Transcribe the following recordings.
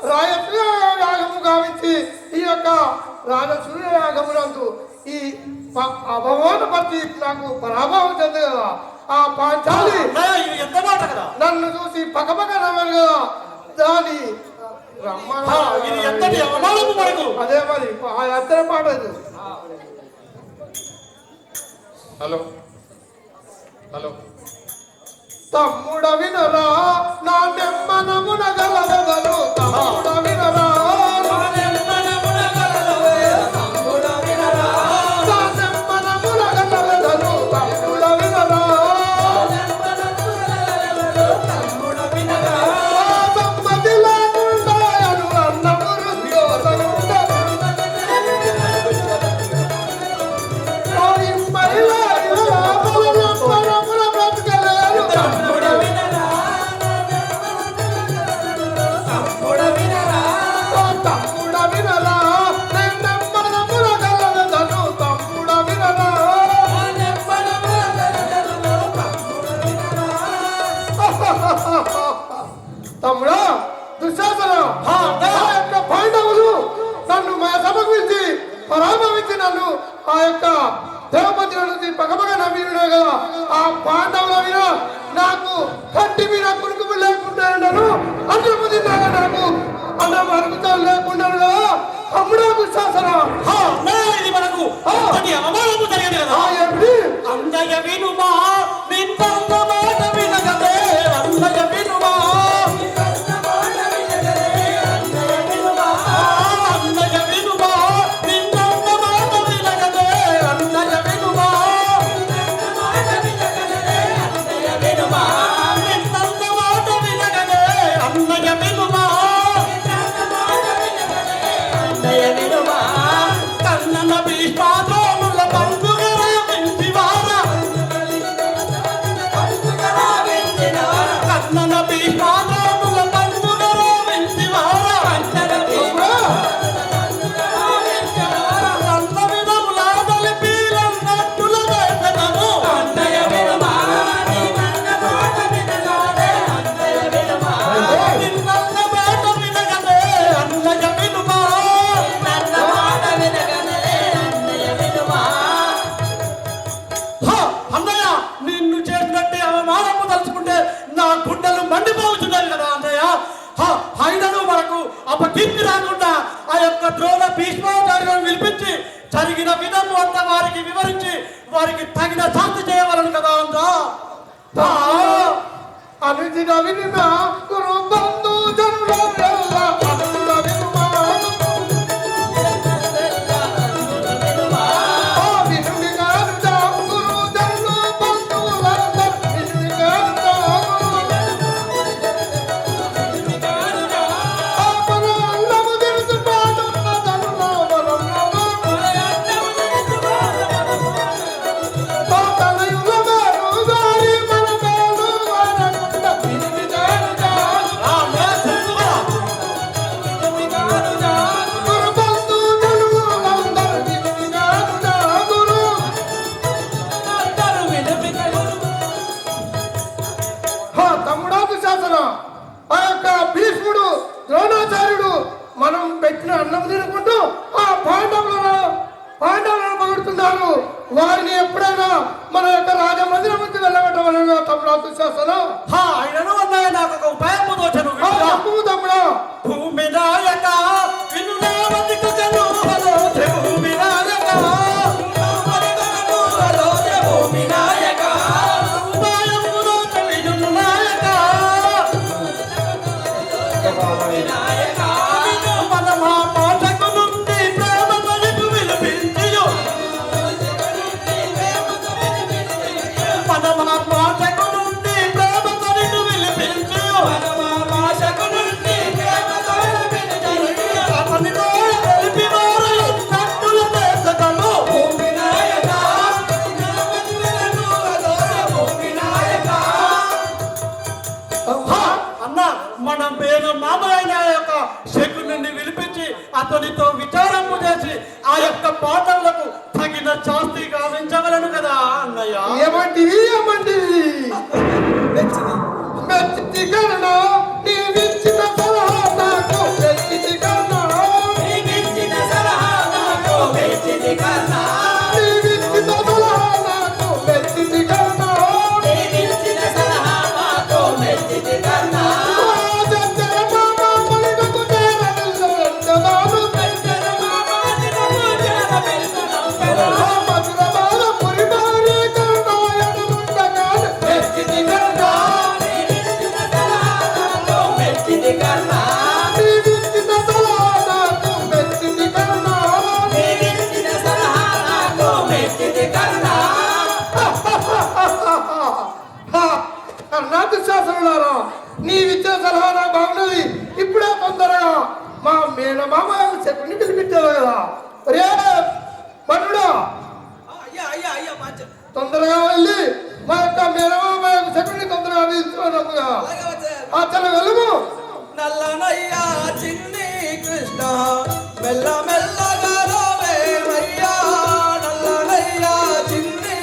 రాయసూయ యాగము గావించి ఈ యొక్క రాజసూయ యాగమునందు ఈ అభవానపతి నాకు పరాభవం చెంది కదా ఆ పాంచాలి నన్ను చూసి పక్కపక్క నవ్వరు కదా దాని అదే మరి ఆ ఎత్తన పాట హలో హలో తమ్ముడ వినరా నా నెమ్మనమున గలవెదలు తమ్ముడ వినరా తమ్ముడా దుశ్శాసన పాండవులు నన్ను మా సభకు పిలిచి పరాభవించి నన్ను ఆ యొక్క దేవపతి నుంచి పగపగ నవ్వినే కదా ఆ పాండవుల మీద నాకు కంటి మీద కురుకు లేకుండా అన్నపతి నాకు అన్నం అరుగుతా లేకుండా కదా తమ్ముడా దుశ్శాసన ఇది మనకు అవమానము జరిగింది కదా అందయ వినుమా నింత మాట వినగదే అందయ వినుమా అపకీర్తి రాకుండా ఆ యొక్క ద్రోణ భీష్మాచార్యులను పిలిపించి జరిగిన విధము అంతా వారికి వివరించి వారికి తగిన శాంతి చేయవలను కదా అంతా అనుదిన వినిన గురు బంధు ఆ యొక్క భీష్ముడు ద్రోణాచార్యుడు మనం పెట్టిన అన్నం తినుకుంటూ ఆ పాండవులను పగుడుతున్నారు వారిని ఎప్పుడైనా మన యొక్క రాజమందిరంకి వెళ్ళగట్టవలను తమ్ముడా దుశ్శాసన ఆయనను అన్నాయి నాకు ఒక ఉపాయం తోచను తమ్ముడా భూమి నాయక భూమి నాయక మనం పేద మామయ్య యొక్క శకుని విలిపించి అతనితో విచారము చేసి ఆ యొక్క పాఠములకు తగిన శాస్తి గావించగలను కదా అన్నయ్య. ఏమంటివి ఏమంటివి మెచ్చి కరుణ నీవిచ్చిన సలహా నాకు మేనమామ చెప్పుని పిలిపించారు కదా. ఒరే మనుడా, అయ్యా అయ్యా అయ్యా మంచి తొందరగా వెళ్ళి మా యొక్క మేనమామ చెప్పుని తొందరగా పిలుచుకున్నాముగా. అతను వెలుగు. నల్లనయ్యా చిన్ని కృష్ణ మెల్ల మెల్లగా రావేమయ్యా. నల్లనయ్యా చిన్ని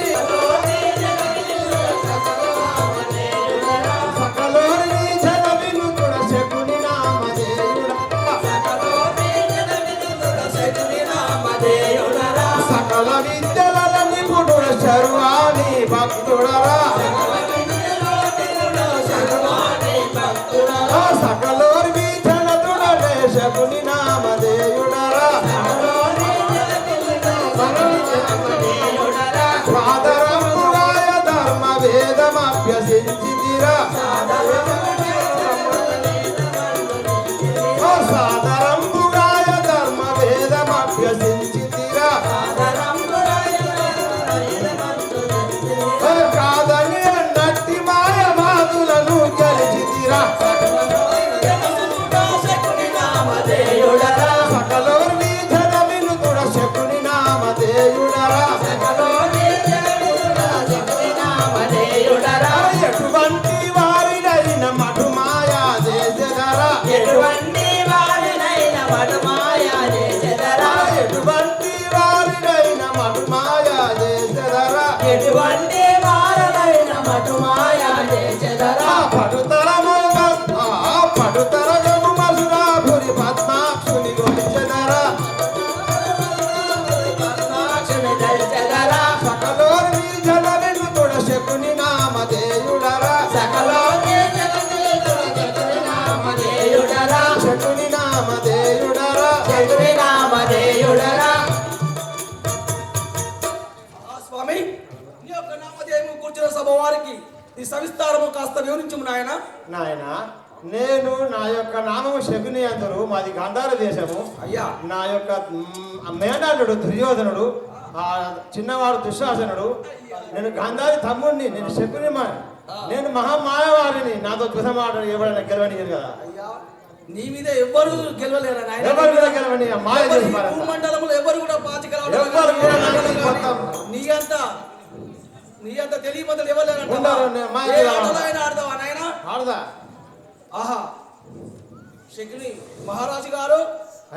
సకలోని జనవిను తుడశకుని నామధేయుడరా. సకల విద్యల నిపుణుడ శర్వాణి భక్తుడరా. సకలోర్వి జనదుడశకుని నామధేయుడరా. సాదరంబుగాయ ధర్మ వేదమభ్యసించితిరా. సాదరంబుగాయ ధర్మ వేదమభ్యసించితిరా. కాదని అన్నట్టి మాయ మాతులను గెలిచితిరా. సకలోర్వి జనవిను తుడశకుని నామధేయుడరా. ఎటువంటి వారినైన మటు మాయా చేసెదరా. ఎటువంటి వారినైన మటు మాయా చేసెదరా. పడుతరగము మధురాభురి పద్మాక్షుని గొలిచెదరా. సకలోర్వి జనవిను తుడశకుని నామధేయుడరా. శకుని నామధేయుడరా. స్వామి నీ యొక్క నామధేయము కూర్చున్న సభ వారికి ఈ సవిస్తారము కాస్త వివరించము నాయన. నాయన, నేను నా యొక్క నామము శకుని అందరు, మాది గాంధార దేశము. అయ్యా నా యొక్క మేనల్లుడు దుర్యోధనుడు, ఆ చిన్నవాడు దుశ్శాసనుడు. నేను గాంధారి తమ్ముడిని, నేను శకుని నేను మహామాయవారిని. నాతో దుసమాటలు ఎవరైనా గెలవని కదా. అయ్యా నీ మీద ఎవ్వరు గెలవలేరా నాయన. ఎవరు కూడా గెలవని మాయ చేసి పారేస్తా. భూమండలంలో ఎవరు కూడా పాచికరావు ఎవ్వరు కూడా నాకు మొత్తం నీ అంత తెలియబద్దలు ఇవ్వలేరంట. ఉండరు, నేను మాయ ఏ చేయాలి. ఆటలో అయినా ఆడదావా నాయన. ఆడదా? ఆహా శకుని మహారాజు గారు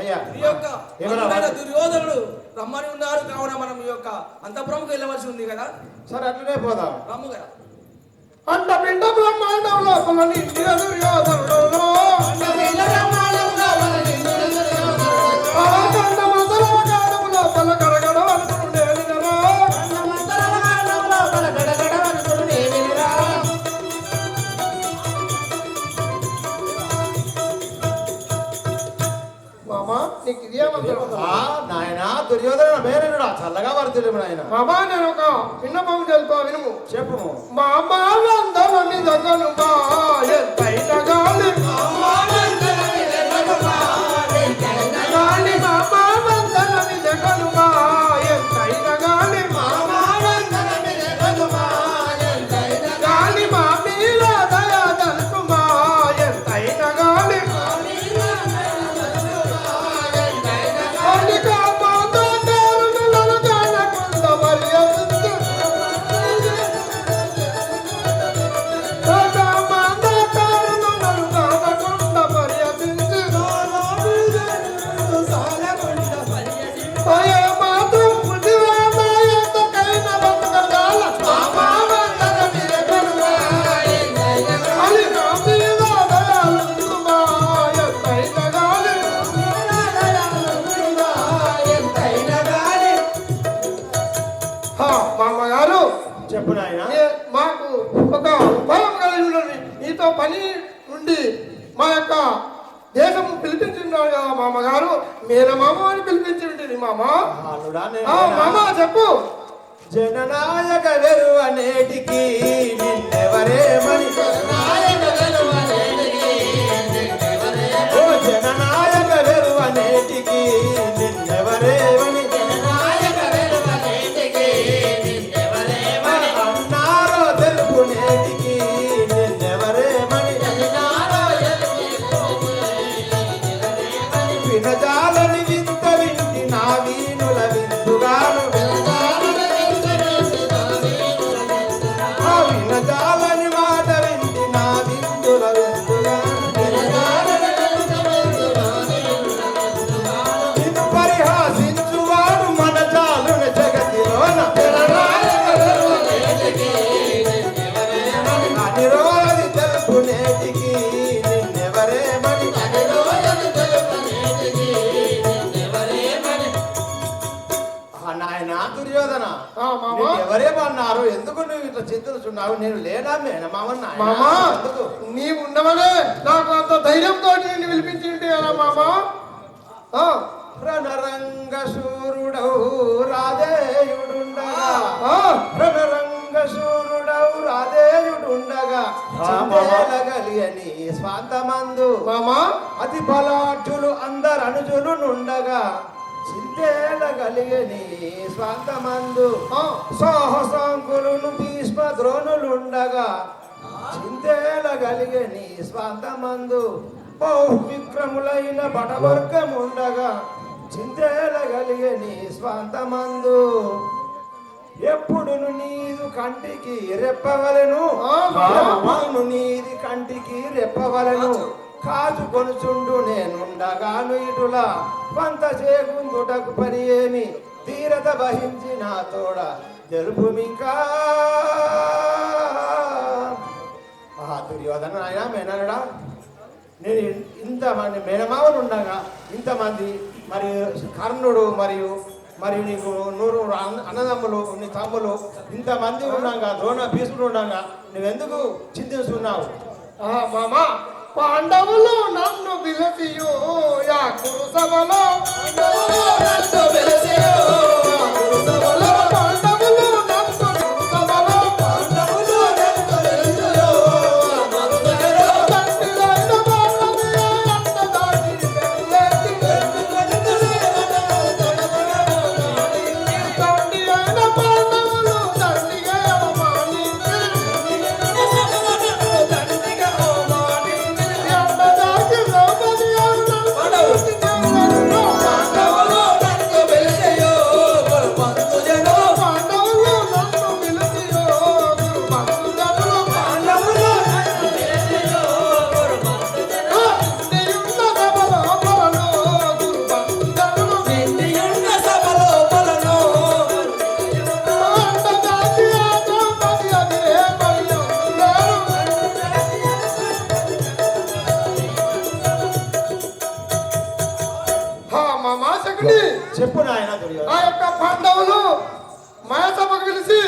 అయ్యా ఈ యొక్క ఎవరా అందమైన వాడు? దుర్యోధనుడు రమ్మని ఉన్నారు కావున మనం ఈ యొక్క అంతఃపురంకు వెళ్ళవలసి ఉంది కదా. సరే అట్లనే పోదాం. రమ్ము కదా. అంత పిండ బ్రహ్మాండం లోపల నిండిన దుర్యోధనుడు ఆ కండ మదల గానం లోపల గడగడ వణుకుతుండేదిరా. మామా నీకు ఇదే మంత్రం. నాయన దుర్యోధన మేననుడా, చల్లగా వర్తుడు నాయన. మామా నేను ఒక విన్నపం తెలుపా వినుము. చెప్పుము. మా మానందన మీద కనుమా ఎంతైన గాలి గాలి మా మానందన మీద కనుమా ఎంతైన గాలి గాలి మా మీద దయా దల్కుమా ఎంతైన గాలి గాలిగా మాతో పేరులను జానకుంద మర్యాదించు మామగారు చెప్పు నాయన. మాకు ఒక ఉపాయం కలిగి ఉన్నది. నీతో పని నుండి మా యొక్క దేశము పిలిపించున్నాడు కదా మామగారు. మేనమామ అని పిలిపించి ఉంటుంది మామ. అల్లుడా, మామ చెప్పు. జననాయక వెరు అనేటికి నిన్నెవరేమని. ఓ జననాయక వెరు అనేటికి నిన్నెవరేమని అన్నారో తెలుపు నేటికి నిన్నెవరేమని వినజాలని వింత వింటి నా వీణుల విందుగాను ఆ వినజాలని మాట వింటి నా విందుల విందుగాను నిన్ను పరిహాసించువాడు మన జాలున జగతిలోన అనిరోధి తెలుపునేటికి నిన్నెవరేమని నాయన దుర్యోధన మామా ఎవరేమన్నారు ఎందుకు నువ్వు ఇట్లా చింతిస్తున్నావు నేను లేనా మేనమామన్నా మామా ఎందుకు నీవు ఉండవనే నాకు అంత ధైర్యంతో నిన్ను పిలిపించింటే ఎలా మామా రణరంగ శూరుడవు రాధేయుడుండగా రణరంగ శూరుడవు రాధేయుడుండగా చింతేలగలియని స్వాంతమందు మామా అతి బలాఢ్యులు అందరు అనుజులు నుండగా చింతేలగలియని స్వాంతమందు సాహసాంకులను భీష్మ ద్రోణులుండగా చింతేలగలియని స్వాంతమందు బహు విక్రములైన బటవర్గముండగా చింతేలగలియని స్వాంతమందు ఎప్పుడును నీదు కంటికి రెప్పవలను ఎప్పుడును నీది కంటికి రెప్పవలను కాచుకొనుచుండు నేనుండగాను ఇటులా పంత చేకుందుటకు పని ఏమి తీరత వహించి నా తోడ తెలుపుమింకా దుర్యోధన ఆయన మేనడా నేను ఇంతమంది మేనమావలు ఉండగా ఇంతమంది మరి కర్ణుడు మరియు నీకు నూరు అన్నదమ్ములు నీ తమ్ములు ఇంతమంది ఉండగా ద్రోణ భీష్ముడు ఉండగా నువ్వెందుకు చింతిస్తున్నావు మామా పాండవులు నన్ను పిలిచియో యా కురు సభలో పాండవులు నన్ను పిలిచియో చెప్పు నాయన ఆ యొక్క పాండవులు మహాసభకు పిలిచి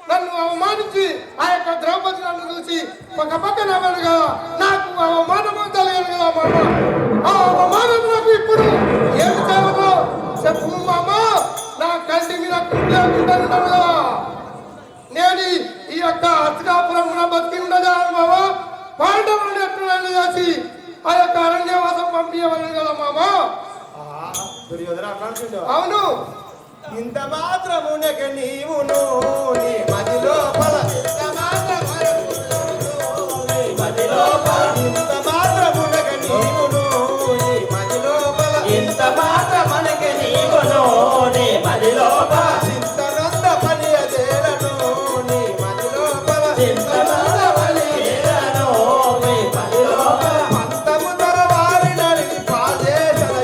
నన్ను అవమానించి ఆ యొక్క ద్రౌపది నన్ను చూసి ఒక పక్క నవ్వాడు కదా నాకు అవమానము కలిగాను కదా మామ ఆ అవమానం నాకు ఇప్పుడు ఏమి చేయాలో చెప్పు మామ నా కంటి మీద కుంటాను కదా నేను ఈ యొక్క అతికాపురం బతికి ఉండదా మామ పాండవులను ఎప్పుడు చేసి ఆ యొక్క అరణ్యవాసం పంపించవలను కదా మామ దుర్యోధన అవును ఇంత మాత్రమునక నీవును నీ మదిలోపల ఇంత మాత్రమునక నీవును నీ మదిలోపల ఇంత మాత్రమునక నీవును నీ మదిలోపల చింతనంద పని అదేలను నీ మదిలోపల చింతనంద పని అదేలను నీ మదిలోపల పంతము తరవారి నడిగి పాదేశల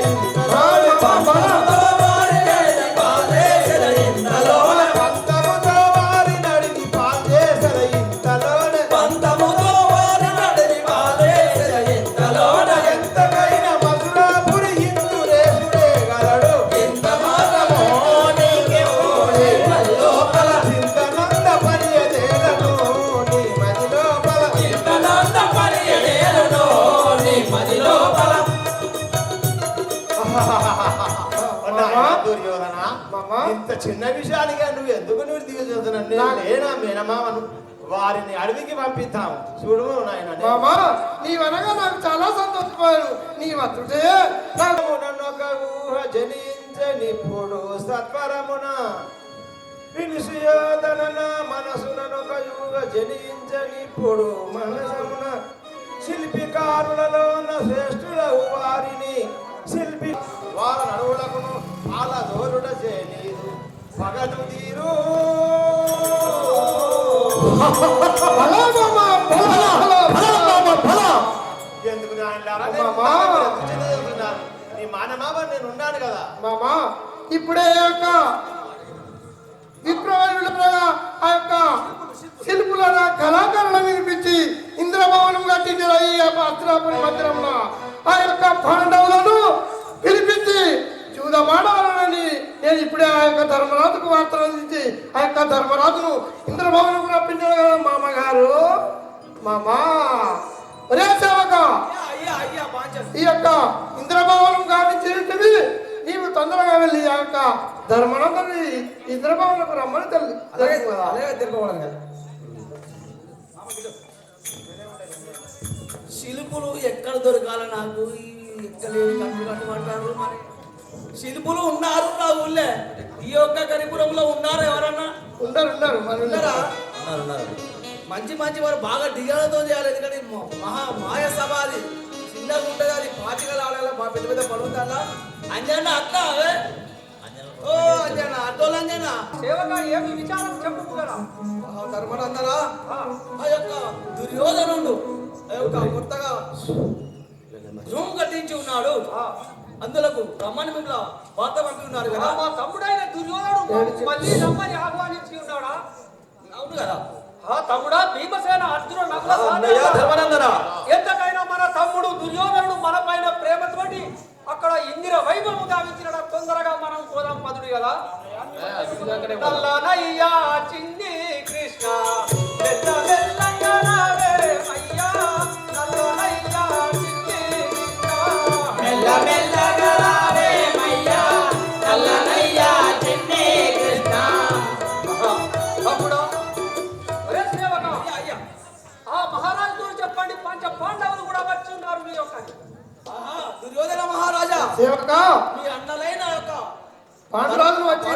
దుర్యోధన ఇంత చిన్న విషయానిగా నువ్వు ఎందుకు నువ్వు దిగజేస్తున్నావు నేనా మేనమామను వారిని అడవికి పంపిద్దాము చూడు నాయన మామా నీవనగా నాకు చాలా సంతోషపోయాను నీ వత్రుడే నన్నొక ఊహ జనించనిప్పుడు సత్వరమున వినిసుయోధన మనసునొక ఊహ జనించనిప్పుడు మనసమున శిల్పికారులలోన శ్రేష్ఠుల వారిని శిల్పి పగలు తీరు బలా మామ, బలా, బలా, బలా. ఎందుకు నాయనలారా? మామా. నీ మానమామ నేను ఉన్నాను కదా. మామా ఇప్పుడే ఆ యొక్క విప్రవాదులుగా ఆ యొక్క శిల్పుల కళాకారులను వినిపించి ఇంద్రభవనం కట్టించిన ఈ అస్త్రాపురి మందిరంలో ఆ యొక్క పాండవులను పిలిపించి చూడమాడాలని నేను ఇప్పుడే ఆ యొక్క ధర్మరాజుకు వార్తలు అందించి ఆ యొక్క ధర్మరాజును ఇంద్రభవనం రప్పించాడు కదా మామగారు. మామా ఒరే సేవక, ఈ యొక్క ఇంద్రభవనం గావించినవి నీవు తొందరగా వెళ్ళి ఆ యొక్క ధర్మనందని ఇంద్రభవనకు రమ్మని తెలుసు కదా. శిల్పులు ఎక్కడ దొరకాలి నాకు? ఎక్కలేని కట్టు కట్టుమంటారు. మరి శిల్పులు ఉన్నారు నా ఊళ్ళే. ఈ యొక్క గరిపురంలో ఉన్నారు ఎవరన్నా? ఉన్నారు మరి ఉన్నారా? మంచి మంచి వారు బాగా డిజైన్తో చేయాలి. ఎందుకంటే మాయ సభ అది చిన్నగా ఉంటుంది. అది పాచికలు ఆడాలి. మా పెద్ద పెద్ద పడుతుందా అంజన్న అక్క అవే. ఓ అంజన్న అడ్డోళ్ళు అంజన్న సేవగా ఏమి విచారం చెప్పు కదా. ధర్మనందరా ఆ యొక్క దుర్యోధనుడు ఆ యొక్క కొత్తగా రూమ్ కట్టించి ఉన్నాడు. అందులకు రమ్మని మిమ్మల్ని వార్త పంపి ఉన్నారు కదా. మా తమ్ముడైన దుర్యోధనుడు మళ్ళీ రమ్మని ఆహ్వానించి ఉన్నాడా? అవును కదా. ఆ తమ్ముడా భీమసేన అర్జునుడు నకుల ధర్మనందరా ఎంతకైనా మన తమ్ముడు దుర్యోధనుడు మన పైన ప్రేమతోటి అక్కడ ఇందిర వైభవం గావించిన తొందరగా మనం పోదాం పదుడు కదా. నల్లనయ్యా చిన్ని కృష్ణ మెల్ల మెల్లయ్య రావే అయ్యా. నల్లనయ్యా చిన్ని కృష్ణ మెల్ల మెల్లగా రావే అయ్యా. నల్లనయ్యా చిన్ని కృష్ణ. తమ్ముడా ఒరే సేవక, ఆ మహారాజుతో చెప్పండి పంచ పాండవులు కూడా వచ్చి ఉన్నారు మీ యొక్క. దుర్యోధన మహారాజా సేవక మీ అన్నలైన యొక్క పాండురాజులు వచ్చి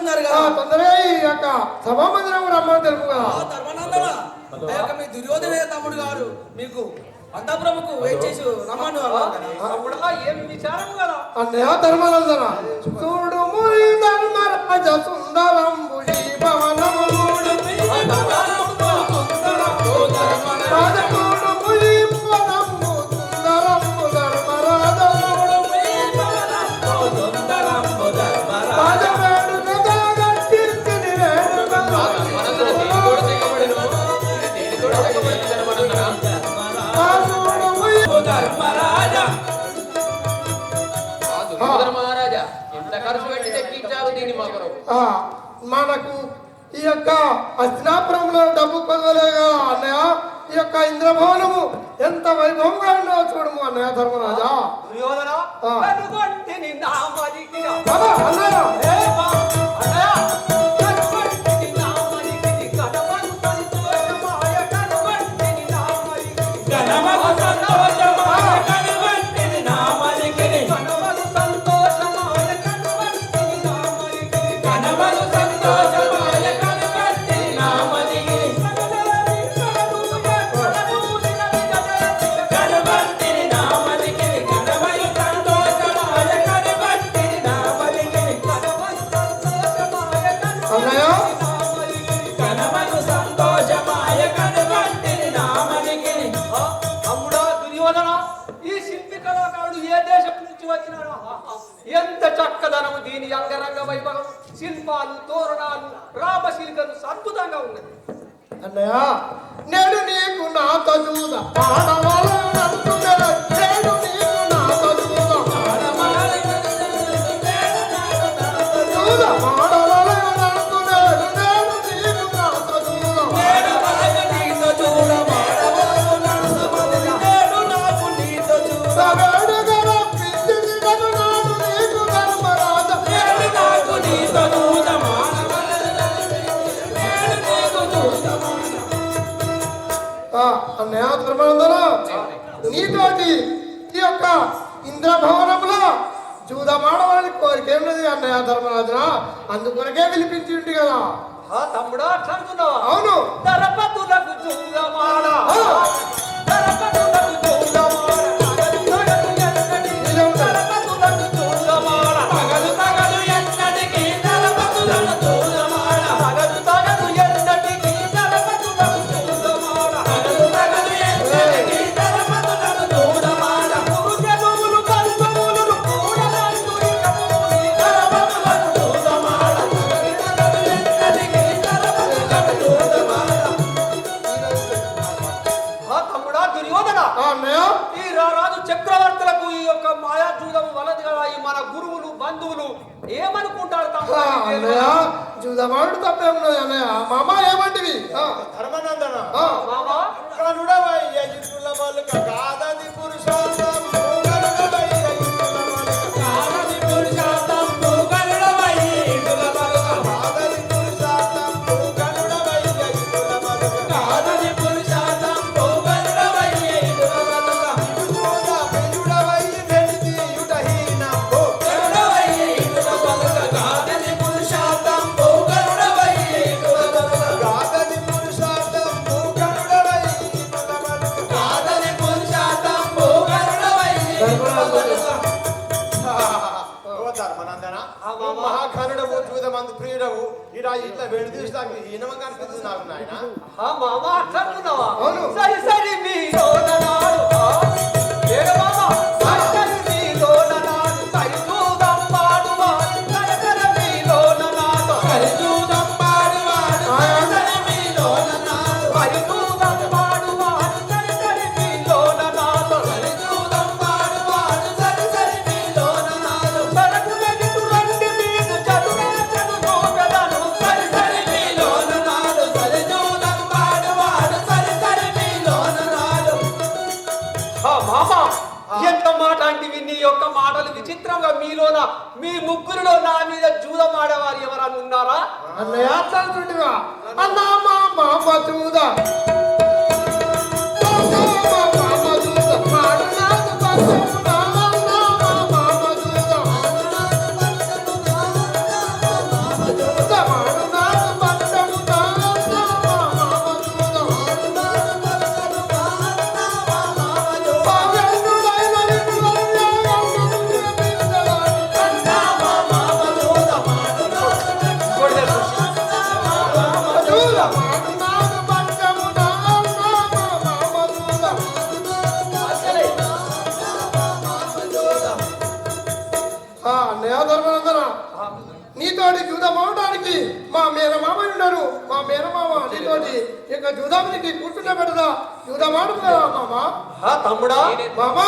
ఉన్నారు కదా. తొందరగా ఈ యొక్క సభా మందిరం రమ్మని తెలుపు కదా. ధర్మనందన ఆ యొక్క మీ దుర్యోధన తమ్ముడు గారు మీకు అంతఃపురముకు వెయిట్ చేసి రమ్మను అన్నారు కదా. తమ్ముడా ఏమి విచారం కదా. అన్నయ్య ధర్మానందన చూడు మురి ధర్మరాజ సుందరంబు ఈ భవనము రాజకూడు మురి భవనము సుందరంబు ధర్మరాజ రాజవేడు గదగట్టింటిని మహారాజా ఎంత ఖర్చు పెట్టి తెప్పించారు దీన్ని మా కొరకు. మనకు ఈ యొక్క హస్తినాపురంలో డబ్బు కొదవలేగా అన్నయ్య. ఈ యొక్క ఇంద్రభవనము ఎంత వైభవంగా ఉన్నో చూడము అన్నయ్య ధర్మరాజా. దుర్యోధన కనుగొంటిని నా మదికి బాబా, అన్నయ్య కనుగొంటిని నా మదికి కడవను సంతోషమాయ. కనుగొంటిని నా మదికి కడవను సంతోషమాయ. కనుగొంటిని నా మదికి కడవను సంతోషమాయ. కనుగొంటిని నా మదికి కడవను సంతోషమాయ. కనుగొంటిని నా మదికి కనుగొంటిని నా మదికి కడవను సంతోషమాయ. కనుగొంటిని నా మదికి కడవను సంతోషమాయ. అన్నయ్య కనమను సంతోషమాయ కనుగొంటిని నామనికి. తమ్ముడా దుర్యోధన, ఈ శిల్పి కళాకారుడు ఏ దేశం నుంచి వచ్చినాడు? ఎంత చక్కదనము దీని అంగరంగ వైభవం. శిల్పాలు, తోరణాలు, రామశిల్కలు అద్భుతంగా ఉన్నది. అన్నయ్య నేను నీకు నాతో చూద ఆడవాళ్ళనంటున్నాడు. నేను నీకు నాతో చూద చూద ఆడవాళ్ళనంటున్నాడు. నేను నీకు నాతో చూద నీతో చూడ మాడవాడు నడుసమని నేడు నాకు నీతో చూడ. వేడుగల పిచ్చిది నన్ను నాడు నీకు ధర్మరాజ. నేడు నాకు నీతో చూడ మాడవాడు నేడు నీకు చూడ. అన్నయ్య ధర్మానందన నీతోటి ఈ యొక్క ఇంద్రభవనంలో జూదమాడవాలని కోరిక ఏమిది అన్నయ్య ధర్మరాజున. అందుకొరకే పిలిపించింది కదా. తమ్ముడా అట్లా అనుకున్నావా? అవును. దరపతులకు చూడమాడ. దరపతులకు చూడమాడ. నిజం. దరపతులకు చూడమాడ. తగలు తగలు ఎన్నటికీ దరపతులను బంధువులు ఏమనుకుంటారు ఆ, తమ్ముడా ఈ అన్నయ్య తీర్మానం? జూదమాడు తప్పే ఉన్నది అన్నయ్య మామ ఏమంటివి ధర్మనందన ఆ. మామా కనుడవయ్య జిత్తుల మలుక కాదది పురుషోత్తం కనుడవయ్య జిత్తుల మలుక కాదది పురుషోత్తం కనుడవయ్య జిత్తుల మలుక కాదది పురుషోత్తం కనుడవయ్య జిత్తుల మలుక కాదది పురుషోత్తం కనుడవయ్య జిత్తుల మలుక ఇటుకోద పెజుడవయ్య వెలితి యుటహీనంబో కనుడవయ్య జిత్తుల మలుక కాదది పురుషోత్తం కనుడవయ్య జిత్తుల మలుక కాదది పురుషోత్తం కనుడవయ్య జిత్తుల మలుక కాదది పురుషోత్తం కనుడవయ్య జిత్తుల మలుక ఓ ధర్మనందన మహాకరుడవు చూదమందు ప్రియుడవు ఇడా ఇట్లా వెడి చూసినాకు ఈనమ కనిపిస్తుంది నాకు నాయన ఆ మామా అట్లనుకున్నావా అవును. సరి సరి మీలోననాడు ఏడు మామా సరి సరి మీలోననాడు సరి చూదం పాడువాడు సరి సరి మీలోననాడు సరి చూదం పాడువాడు సరి సరి మీలోననాడు సరి చూదం పాడువాడు సరి సరి మీలోననాడు సరి చూదం పాడువాడు సరి సరి మీలోననాడు సరకు వెగిటు రండి మీదు చదురా చదువు గదను సరి సరి మీలోననాడు సరి చూదం పాడువాడు సరి సరి మీలోననాడు మామా ఎంత మాట అంటివి నీ యొక్క మాటలు విచిత్రంగా మీలోన మీ ముగ్గురులో నా మీద జూదం ఆడేవారు ఎవరన్నా ఉన్నారా అన్నయ్య అట్లా అంటుంటివా అన్నా మా మామ జూద నీతోటి జూదం అవడానికి మా మేనమామ ఉన్నాడు మా మేనమామ నీతోటి ఇక జూదానికి కూర్చుంటే పెడదా జూదం ఆడు కదా మామ తమ్ముడా మామా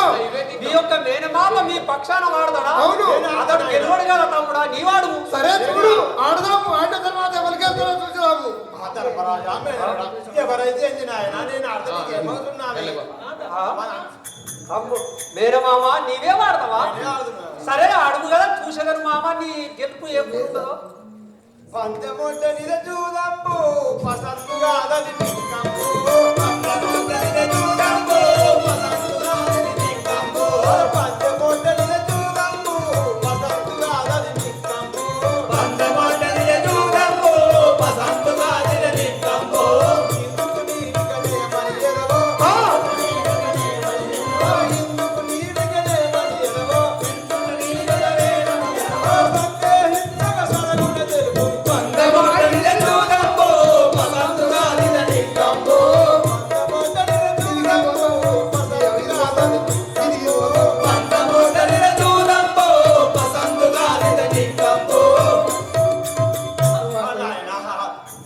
మీ యొక్క మేనమామ మీ పక్షాన వాడతాడా అవును. అతడు గెలవడు కదా తమ్ముడా నీవాడు సరే చూడు ఆడదాము ఆడిన తర్వాత ఎవరికెళ్తారో చూసాము ఆ ధర్మరాజా మేనరుడా, ఎవరైతే ఏంది నాయన నేను అర్థం ఏమవుతున్నాను మేనమామ నీవే వాడతావా నేనే ఆడుతున్నా. సరే అడుగు కదా చూసేదారు మామ నీ గెలుపు ఎప్పుడు ఉంటుందో పంచమొట్ట నిద చూదంబు పసందుగా అదది నిక్కంబు పంచమొట్ట నిద చూదంబు పసందుగా అదది నిక్కంబు పంచమొట్ట నిద చూదంబు పసందుగా అదది నిక్కంబు పంచమొట్ట నిద చూదంబు పసందుగా అదది నిక్కంబు ఇందుకు నీకనే మనియరవో ఇందుకు నీకనే మనియరవో ఇందుకు నీకనే మనియరవో సంతే హిందక సరగుణ తెలుపు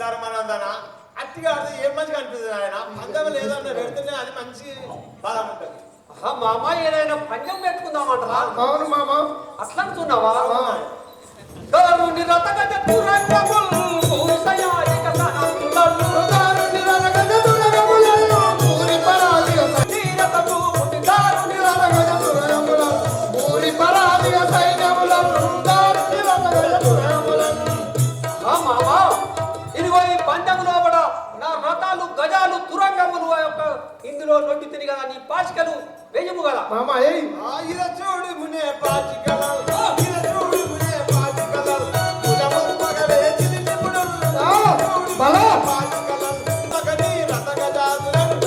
ధర్మానందన అట్టిగా ఆడితే ఏం మంచిగా అనిపిస్తుంది ఆయన పందెం లేదన్న పెడుతున్నా అది మంచి బలం ఉంటుంది మామ ఏదైనా పంజం పెట్టుకుందామంటారా అవును మామ అట్లా అంటున్నావా దారుని రతగజ తురంగముల్ భూసయాయిక సనందల్లు దారుని రతగజ తురంగములల్లు భూరి పరాదిగ సైన్యత చూపుటి దారుని రతగజ తురంగములల్లు భూరి పరాదిగ సైన్యములల్లు దారుని రతగజ తురంగములల్లు మామా ఇదిగో ఈ పందెం లోపల నా రథాలు గజాలు తురంగములు ఆ యొక్క ఇందులో నొడ్డి తిని కదా నీ పాచికలు వెయ్యము కదా మామ ఏయ్ ఆయిర చూడు మునే పాచికలల్ ఆయిర చూడు మునే పాచికలల్ ముదము మగవే చిలిమిపుడు బలా పాచికలల్ మగని రతగజాదులను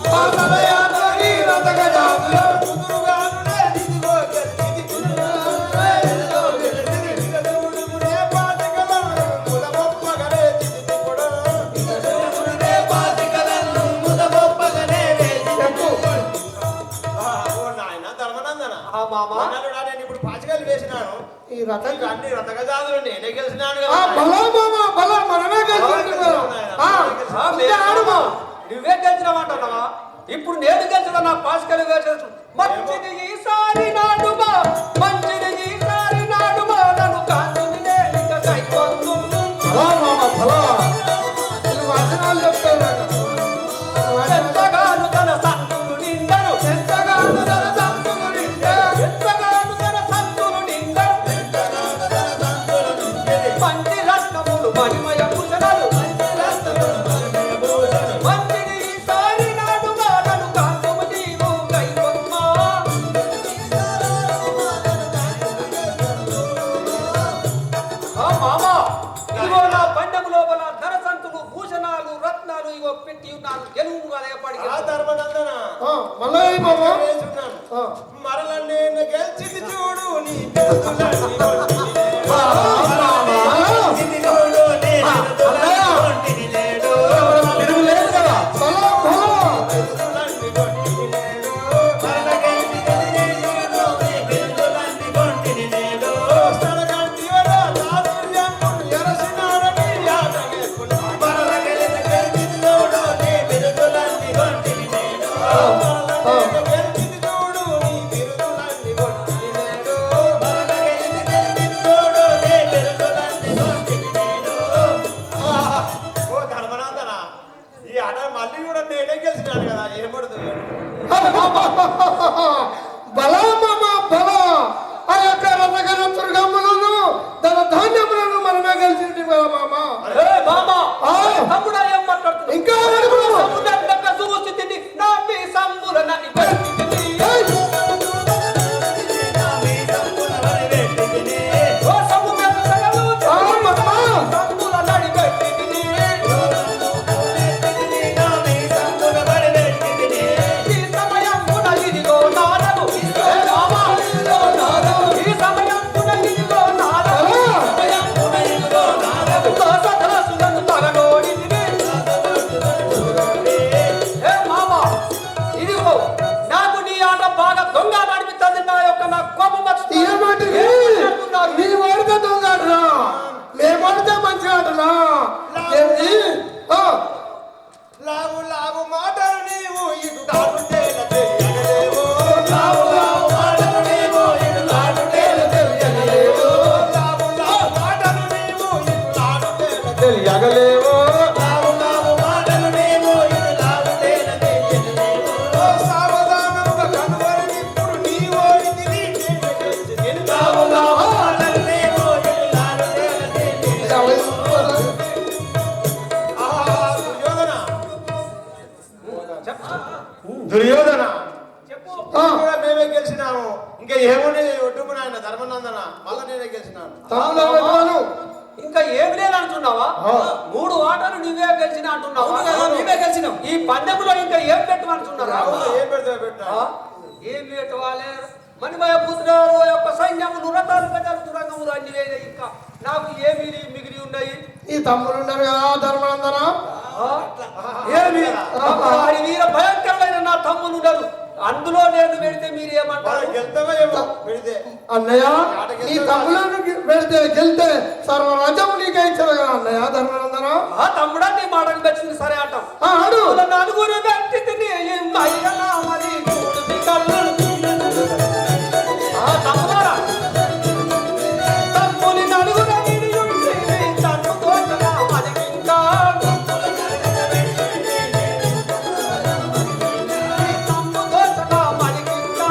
పాదయాత్రకి రథగజాదులు కుదురుగానునే దిదిగో గెలిది కుదురుగానునే దిదిగో గెలిది చూడు మునే పాచికలల్ ముదము మగవే చిలిమిపుడు మునే పాచికలల్ ముదము మగనే వేసినపు ఓ నాయన ధర్మనందన మామ మనలుడా నేను ఇప్పుడు పాచికలు వేసినాను ఈ రథం ఇంకా అన్ని రతగజాదులు నేనే గెలిచినాను ఆ కదా బలా మామ బలా మనమే గెలుచుకుంటున్నాం ఆడుమా నువ్వే గెలిచినావంటున్నావా ఇప్పుడు నేను గెలిచిన నా పాసికలు వేసేసు మంచిది ఈసారి నాడుమా మంచిది ఈసారి నాడు ఎప్పటికీ ఆ ధర్మనందన మళ్ళీ మామ వేసుకున్నాను. మరల నేను గెలిచింది చూడు నీ తెలుసులన్నీ కొట్టినే. ఇది చూడు నీ తెలుసులన్నీ లేడు. తిరుగులేదు కదా బలం బలం తెలుసులన్నీ కొట్టినేడు. మరల గెలిచింది చూడు నీ తెలుసులన్నీ కొట్టినేడు. సరగంటివరా చాతుర్యము ఎరసినారని యాద వేసుకున్నాను. మరల గెలిచింది చూడు నీ తెలుసులన్నీ కొట్టినేడు. మరల గెలిచింది చూడు నీ తెలుసులన్నీ కొట్టినేడు. మరల గెలిచింది చూడు నీ తెలుసులన్నీ కొట్టినేడు. ఓ ధర్మనందన, ఈ ఆట మళ్ళీ కూడా నేనే గెలిచినాను కదా, ఏమడుతుంది? బలం మామ బలం ఆ యొక్క రథగర దుర్గమ్మలను తన ధాన్యములను మనమే కలిసి మామ ఏ మామ ఆ. తమ్ముడా ఏం మాట్లాడుతున్నావు? ఇంకా అడుగు. సముద్రం దగ్గర చూసి తిని నా మీ సంబులనని పెట్టితిని. ఓ సముద్రం దగ్గర చూసి ఆ, మామ. సంబులనని పెట్టితిని. ఈ సమయమున ఇదిగో నాదము. ఏ మామ, ఇదిగో నాదము. ఈ సమయమున ఇదిగో నాదము. సమయమున ఇదిగో నాదము. దోసదాసులను తరగోడితిని. ఏ మామ, ఇదిగో నాకు నీ ఆట బాగా దొంగ నడిపిస్తుంది. నా యొక్క నా కోపం వస్తుంది. ఏమంటివి నీ వాడితే దొంగరా మేము వాడితే మంచిగా అంటున్నా ఏంటి ఆ, లావు లావు మాటలు నీవు ఇటు దాటుతేల తెలియగలేవు. లావు లావు మాటలు నీవు ఇటు దాటుతేల తెలియగలేవు. లావు లావు మాటలు నీవు ఇటు దాటుతేల తెలియగలేవు. లావు లావు మాటలు నీవు ఇటు దాటుతేల తెలియగలేవు. సావధానముగా కనుగొని ఇప్పుడు నీ ఓడితివి నేను గెలిచితిని. లావు లావు మాటలు నీవు ఇటు దాటుతేల తెలియగలేవు. దుర్యోధన చెప్పు. ఆ, కూడా మేమే గెలిచినాము. ఇంకా ఏముంది ఒడ్డుకు నాయన ధర్మనందన, మళ్ళా నేనే గెలిచినాను. తమ్ముడు పెట్టుకోను. ఇంకా ఏమి లేదు అంటున్నావా? 3 ఆటలు నువ్వే గెలిచిన అంటున్నావా? మేమే గెలిచినాం. ఈ పందెంలో ఇంకా ఏం పెట్టమంటున్నారా? అవును, ఏం పెడతావు పెట్టా? ఏం పెట్టవాలే? మణిమయ పుత్రుడు యొక్క సైన్యములు రథాలు గజాలు తురంగములు అన్ని వేరే ఇంకా నాకు ఏమి మిగిలి ఉన్నాయి? ఈ తమ్ముడు ఉన్నారు కదా ధర్మనందన ఆ? ఏమి వారి వీర భయంకరమైన నా తమ్ములు ఉన్నారు. అందులో నేను పెడితే మీరు ఏమంటారు? వాళ్ళకి వెళ్తావా ఏమో పెడితే. అన్నయ్య నీ తమ్ములను పెడితే గెలితే సర్వరాజ్యము నీకే ఇచ్చారు కదా అన్నయ్య ధర్మనందన ఆ తమ్ముడా నీ మాటకు వచ్చింది సరే అంటాం. ఆ, ఆడు నలుగురు వ్యక్తి తిని మరి చూడు కళ్ళు. ఆ తమ్ముడా తమ్ముని నలుగురు నిలియుండి తన్ను తోటగా మరిగింకా. తమ్ము తోటగా మరిగింకా.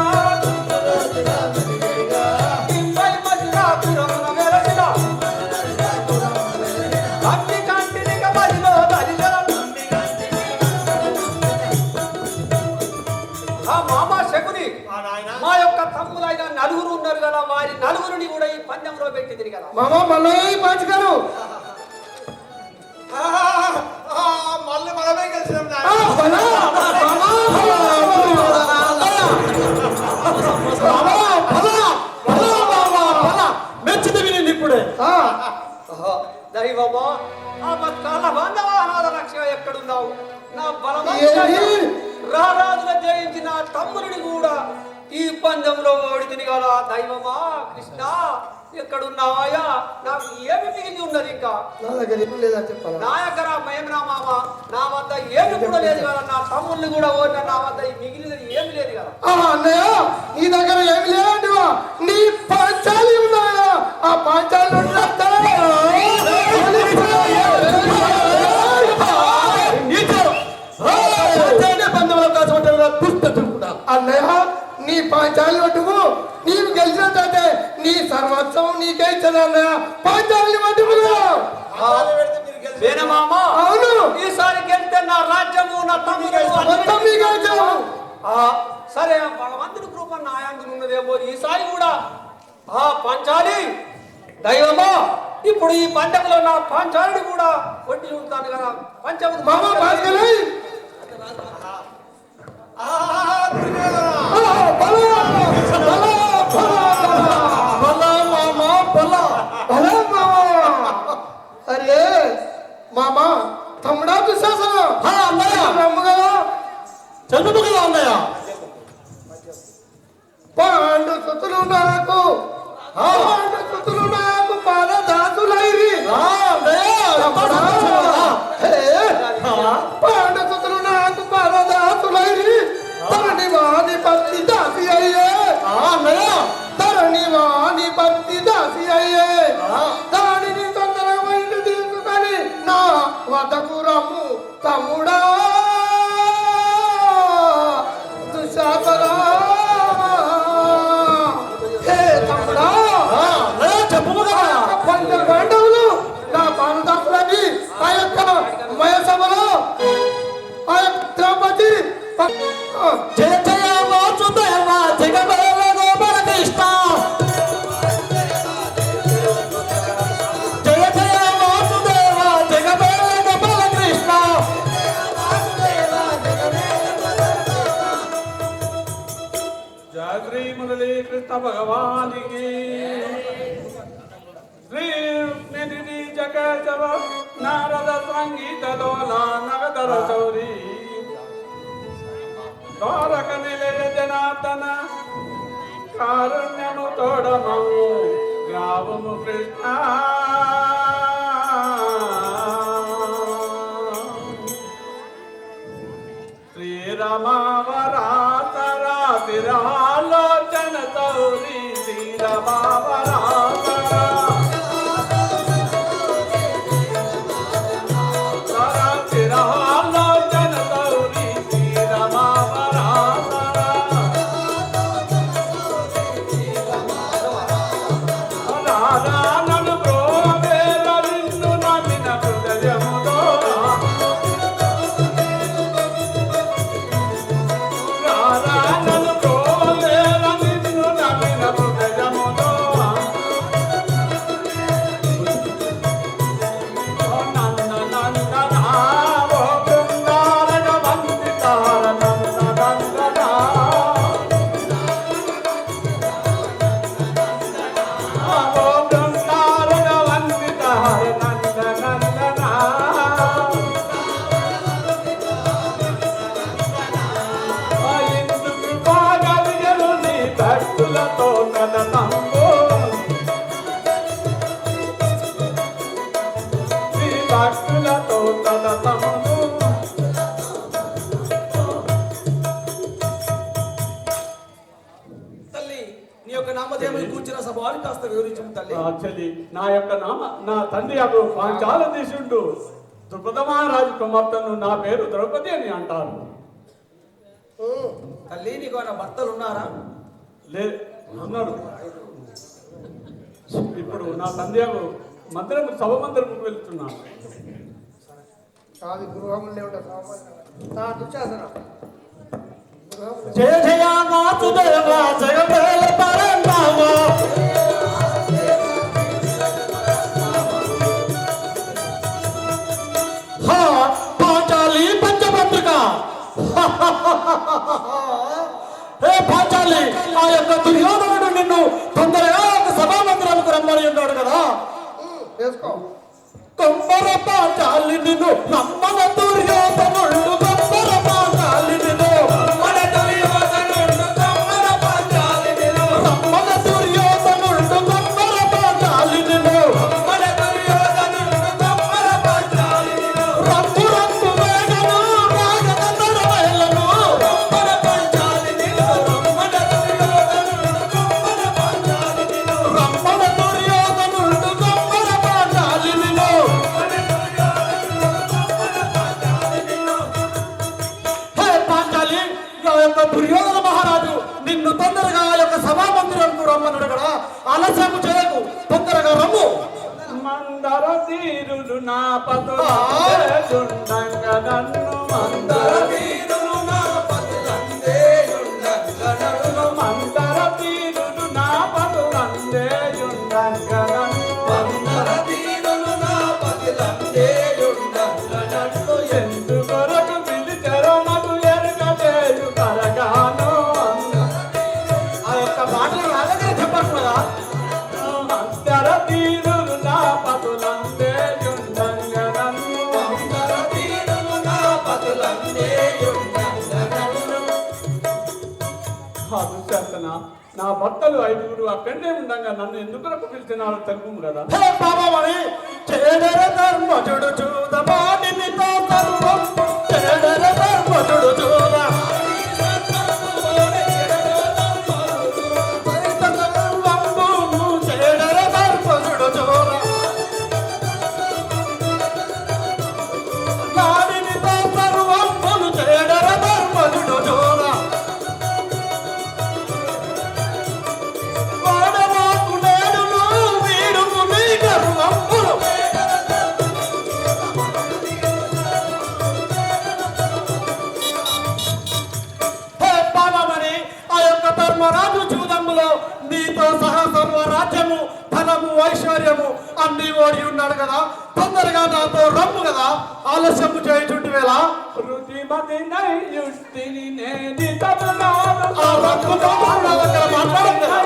ఇంపై మధ్యగా పురమున వెలసిన. కంటి కంటినిక మదిలో దరిజన. ఆ మామ శకుని ఆ నాయన మా యొక్క తమ్ములైన నలుగురు ఉన్నారు కదా, వారి నలుగురిని కూడా ఈ పందెంలో పెట్టింది కదా. మామ మళ్ళీ పంచుకోను మళ్ళీ మనమే గెలిచినాం ఆ, నాయన. బలా, బలా, బలా, బలా, బలా, బలా. మెచ్చుతివి నేను ఇప్పుడే ఆ, దైవమా ఆ మత్కాల బాంధవ అనాథ రక్ష ఎక్కడున్నావు? నా ఏంటి? రారాజుల జయించి నా తమ్ముడిని కూడా ఈ పందెంలో ఓడితిని కదా. దైవమా కృష్ణ ఎక్కడున్నావయ్యా? నాకు ఏమి మిగిలి ఉన్నది ఇంకా? నా దగ్గర ఇప్పుడు లేదా చెప్పాలా నాయకర మయమనా మామ, నా వద్ద ఏమి కూడా లేదు కదా. నా తమ్ముడిని కూడా ఓడిన నా వద్ద మిగిలినది ఏమి లేదు కదా. అన్నయ్య నీ దగ్గర ఏమి లేదంటివా నీ పాంచాలి ఉన్నాయా ఆ పాంచాలి అన్నయ్య నీ పాంచాలి పట్టుకు నీవు గెలిచినట్లయితే నీ సర్వస్వం నీకే ఇచ్చదు అన్నయ్య పాంచాలిని పట్టుకు మళ్ళీ పెడితే మీరు గెలిచి వేణమామ అవును ఈసారి గెలిస్తే నా రాజ్యము నా తమ్ముడు మొత్తం నీకే ఇచ్చావు సరే భగవంతుడి కృప నా యందు ఉన్నదేమో. ఈసారి కూడా ఆ పంచాలి దైవమా ఇప్పుడు ఈ పంచములో నా పంచాలిని కూడా కొట్టి ఉంటాను కదా. పంచము మామ భాస్కరయ్య ఆ, దుర్యోధన! అరే మామా తమ్ముడా దుశ్శాసన రమ్ము కదా చదువు కదా అన్నయ్య. పాండు సుతులు నాకు పాండు సుతులు నాకు పారదాసులైరి పాండు సుతులు నాకు పారదాసులైరి తరణి వాణి భక్తి దాసి అయ్యే తరణి వాణి భక్తి దాసి అయ్యే దానిని తొందరమైన తీసుకొని నా వద్దకు రమ్ము తమ్ముడా దుశ్శాసనా పాండవులు నా పాండవులని ఆ యొక్క మయసభలో ఆ యొక్క ద్రౌపది జయ జయ వాసుదేవ జగదేవ గోపాల కృష్ణ జయ జయ వాసుదేవ జగదేవ గోపాల కృష్ణ जय श्री मुरली कृष्ण भगवान की श्री निधि जगह जब नारद संगीत लोला नगदर चौरी द्वारक निलय जनार्दन कारुण्यमु तोड़मु ग्रावमु कृष्ण श्री रमावरातरा तिरालोचन तौरी श्री रमावरातरा तिरालोचन तौरी श्री रमावरातरा राधा ननु ब्रोवे रविंदु नमिन हृदयमुदो తల్లి నీ యొక్క నామధేయమును కూర్చున్న సభాన్ని కాస్త వివరించము తల్లి. చెల్లి నా యొక్క నా తండ్రి అప్పుడు పాంచాల దేశుడు ద్రుపద మహారాజు కుమార్తెను నా పేరు ద్రౌపది అని అంటారు. తల్లి నీకు ఏమైనా భర్తలు ఉన్నారా? అన్నాడు. ఇప్పుడు నా తండ్రి మందిరం సభ మందిరంకు వెళ్తున్నాను. అది గృహములే ఉండదు దుశ్శాసన జయ జయ వాసుదేవ జగదేవ పరంధామ పాంచాలి పంచభద్రిక హే పాంచాలి ఆ యొక్క దుర్యోధనుడు నిన్ను తొందరగా ఒక సభా మందిరానికి రమ్మని ఉన్నాడు కదా. వేసుకో తొందర పాంచాలి నిన్ను నమ్మన దుర్యోధనుడు తొందర పాంచాలి నిన్ను మన దుర్యోధనుడు తొందర పాంచాలి నిన్ను మన దుర్యోధనుడు తొందర పాంచాలి నిన్ను మన దుర్యోధనుడు తొందర పాంచాలి నిన్ను రంగు రంగు వేగను రాగనందర వేలను తొందర పాంచాలి నిన్ను మన దుర్యోధనుడు తొందర పాంచాలి నిన్ను మన దుర్యోధనుడు తొందర పాంచాలి నిన్ను దుర్యోధన మహారాజు నిన్ను తొందరగా ఆ యొక్క సభా మందిరంకు రమ్మన్నాడు కదా. ఆలస్యం చేయకు, తొందరగా రమ్ము. మందర తీరులు నా పతులంగా నన్ను మందర తీరులు నా పతులంగా నన్ను మందర తీరులు నా పతులంగా నన్ను ఎందుకొరకు పిలిచారో నాకు ఎరుక చేయు కర ఐదుగురు అక్కడనే ఉండగా నన్ను ఎందుకు పిలిచినారో తెలుపు కదా. హే బాబామణి చేడర ధర్మజుడు చూదమానితో సర్వం చేడర ధర్మజుడు చూద చేడర ధర్మజుడు చూద నాడినితో సర్వం చేడర ధర్మజుడు చూద వాడవాకు నేడును వీడుకు నీ గర్వంపులు హే బాలమణి ఆ యొక్క ధర్మరాజు చూదమ్ములో నీతో సహా సర్వరాజ్యము ధనము ఐశ్వర్యము అన్ని ఓడి ఉన్నాడు కదా. తొందరగా నాతో రమ్ము కదా, ఆలస్యము చేయుచుంటి వేళ ఆ రక్కుతో అక్కడ మాట్లాడదు కదా.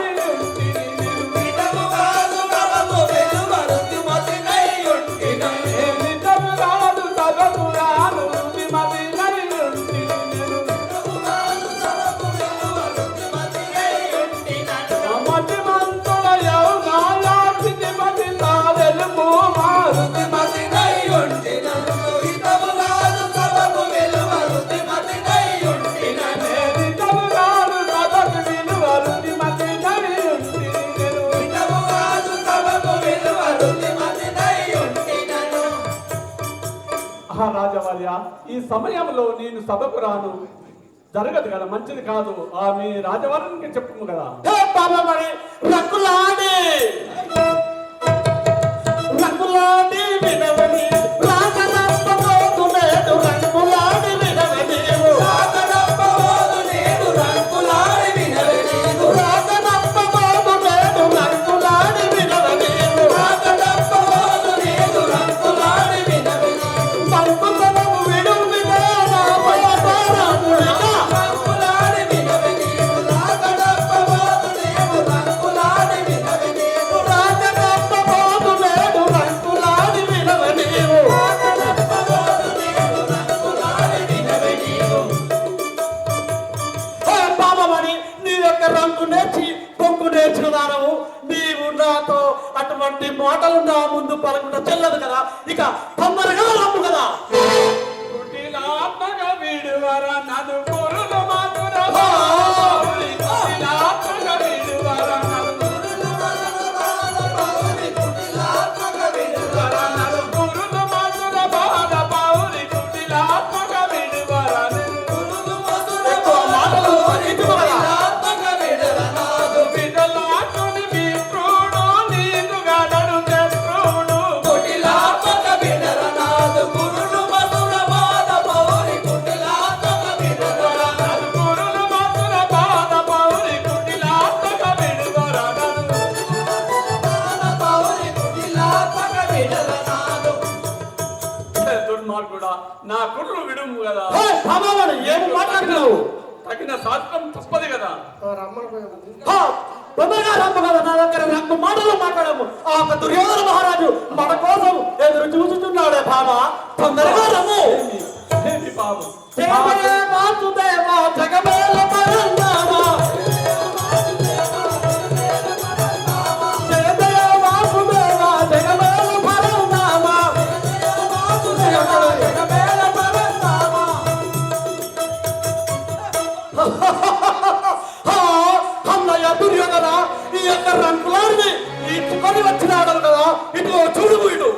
రాజవర్య, ఈ సమయంలో నేను సభకు రాను జరగదు కదా, మంచిది కాదు. ఆ మీ రాజవారికి చెప్పుము కదా. హే బాబామణి రక్కులాడి రక్కులాడి వినవని రాగనప్పబోదు నేడు రక్కులాడి వినవని రాగనప్పబోదు నేడు రక్కులాడి వినవని రాగనప్పబోదు నేడు రక్కులాడి వినవని రాగనప్పబోదు నేడు రక్కులాడి వినవని సంపుతనము విడుం వినేనా భయపరముడిగా రక్కులాడి వినవని రాగనప్పబోదు నేడు రక్కులాడి వినవని రాగనప్పబోదు నేడు రక్కులాడి వినవని రాగనప్పబోదు నేడు రక్కులాడి వినవని హే బాబామణి నీ యొక్క రంగు నేర్చి పొంగు నేర్చుకున్నావు. నీవు నాతో అటువంటి మాటలు నా ముందు పలకుండా చెల్లదు కదా. ఇక తొందరగా రమ్ము కదా. కుటిలాత్మక విడువర నన్ను పురులు మాతుర కుటిలాత్మక విడువర నన్ను పురులు మాతుర బాధ పౌరి కుటిలాత్మక విడువర ఎక్కువ మాటలు ఇటు కదా. బిడ్డలాకుని మిత్రుడు నీకు గడడు శత్రుడు పురులు మాతుర బాధ పౌరి కుటిలాత్మక విడువర దుర్మార్గుడా, నా కుర్రు విడుము కదా. హే బాబామణి ఏం మాట్లాడుతున్నావు? తగిన శాస్త్రం తప్పది కదా. హా, తొందరగా రమ్ము కదా. నా దగ్గర రెండు మాటలు మాట్లాడము. ఆ యొక్క దుర్యోధన మహారాజు మన కోసం ఎదురు చూస్తున్నాడే బాబా. తొందరగా రమ్ము. ఏంటి పాపం? దేవదే వాసుదేవ జగమేల పరంధామ. దేవదే వాసుదేవ జగమేల పరంధామ. జగమేల పరంధామ. అన్నయ్య దుర్యోధన ఈ యొక్క రంగులాడిని ఇచ్చుకొని వచ్చినాడు కదా. ఇటు చూడు ఇటు